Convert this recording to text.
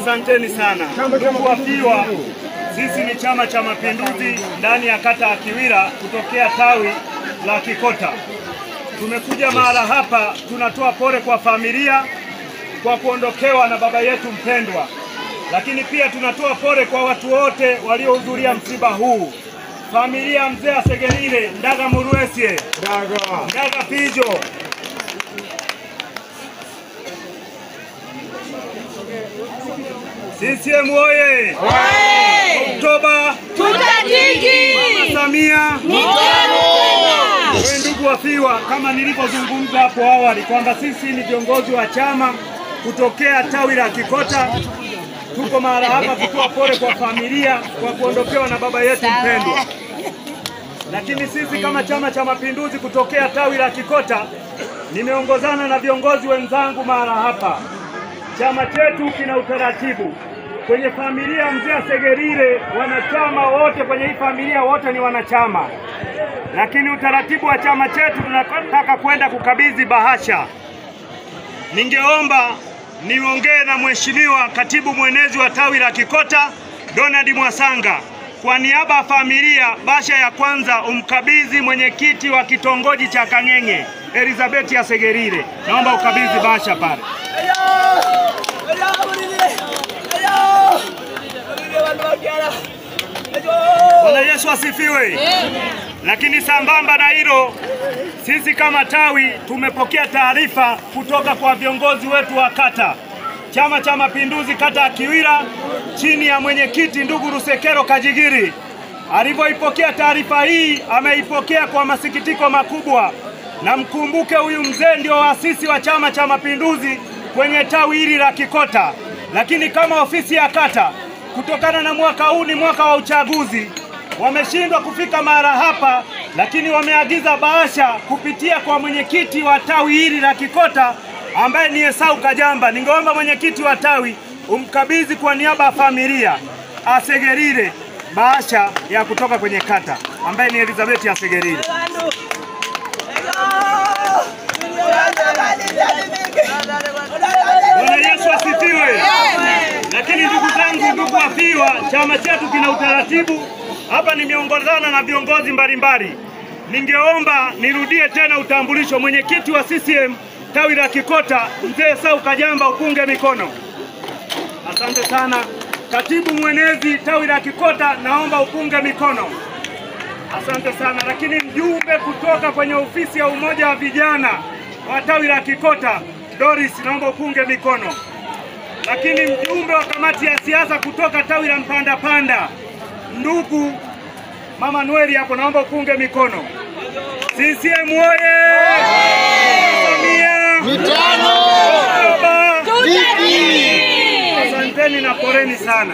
Asanteni sana. Ndugu wafiwa, sisi ni Chama cha Mapinduzi ndani ya kata ya Kiwira kutokea tawi la Kikota. Tumekuja mahala hapa, tunatoa pole kwa familia kwa kuondokewa na baba yetu mpendwa. Lakini pia tunatoa pole kwa watu wote waliohudhuria msiba huu. Familia mzee Asegerire, Ndaga Muruesie, Ndaga Pijo. CCM oye! Oktoba tutatiki! Mama Samia mitano! Ndugu wafiwa, kama nilivyozungumza hapo awali kwamba sisi ni viongozi wa chama kutokea tawi la Kikota, tuko mahali hapa kutoa pole kwa familia kwa kuondokewa na baba yetu mpendwa. Lakini sisi kama Chama cha Mapinduzi kutokea tawi la Kikota, nimeongozana na viongozi wenzangu mahali hapa. Chama chetu kina utaratibu. Kwenye familia mzee Asegerire, wanachama wote kwenye hii familia wote ni wanachama. Lakini utaratibu wa chama chetu, tunataka kwenda kukabidhi bahasha. Ningeomba niongee na mheshimiwa katibu mwenezi wa tawi la Kikota, Donald Mwasanga. Kwa niaba ya familia, bahasha ya kwanza umkabidhi mwenyekiti wa kitongoji cha Kang'eng'e, Elizabeth Asegerire. Naomba ukabidhi bahasha pale. Bwana Yesu asifiwe. Lakini sambamba na hilo, sisi kama tawi tumepokea taarifa kutoka kwa viongozi wetu wa kata. Chama cha Mapinduzi kata ya Kiwira chini ya mwenyekiti ndugu Rusekero Kajigiri. Alivyoipokea taarifa hii, ameipokea kwa masikitiko makubwa. Na mkumbuke huyu mzee ndio waasisi wa Chama cha Mapinduzi kwenye tawi hili la Kikota. Lakini kama ofisi ya kata, kutokana na mwaka huu ni mwaka wa uchaguzi, wameshindwa kufika mara hapa, lakini wameagiza bahasha kupitia kwa mwenyekiti wa tawi hili la Kikota ambaye ni Esau Kajamba. Ningeomba mwenyekiti wa tawi umkabidhi kwa niaba ya familia Asegerire bahasha ya kutoka kwenye kata ambaye ni Elizabeth Asegerire. Bwana Yesu asifiwe. Lakini ndugu zangu, ndugu wafiwa, chama chetu kina utaratibu. Hapa nimeongozana na viongozi mbalimbali. Ningeomba nirudie tena utambulisho. Mwenyekiti wa CCM tawi la Kikota mzee Esau Kajamba, upunge mikono. Asante sana. Katibu mwenezi tawi la Kikota, naomba upunge mikono. Asante sana. Lakini mjumbe kutoka kwenye ofisi ya umoja wa vijana wa tawi la Kikota, Doris, naomba upunge mikono. Lakini mjumbe wa kamati ya siasa kutoka tawi la Mpanda Panda, ndugu Mama Noeli, hapo naomba upunge mikono. CCM oye! Samia mitano! Asanteni na poleni sana.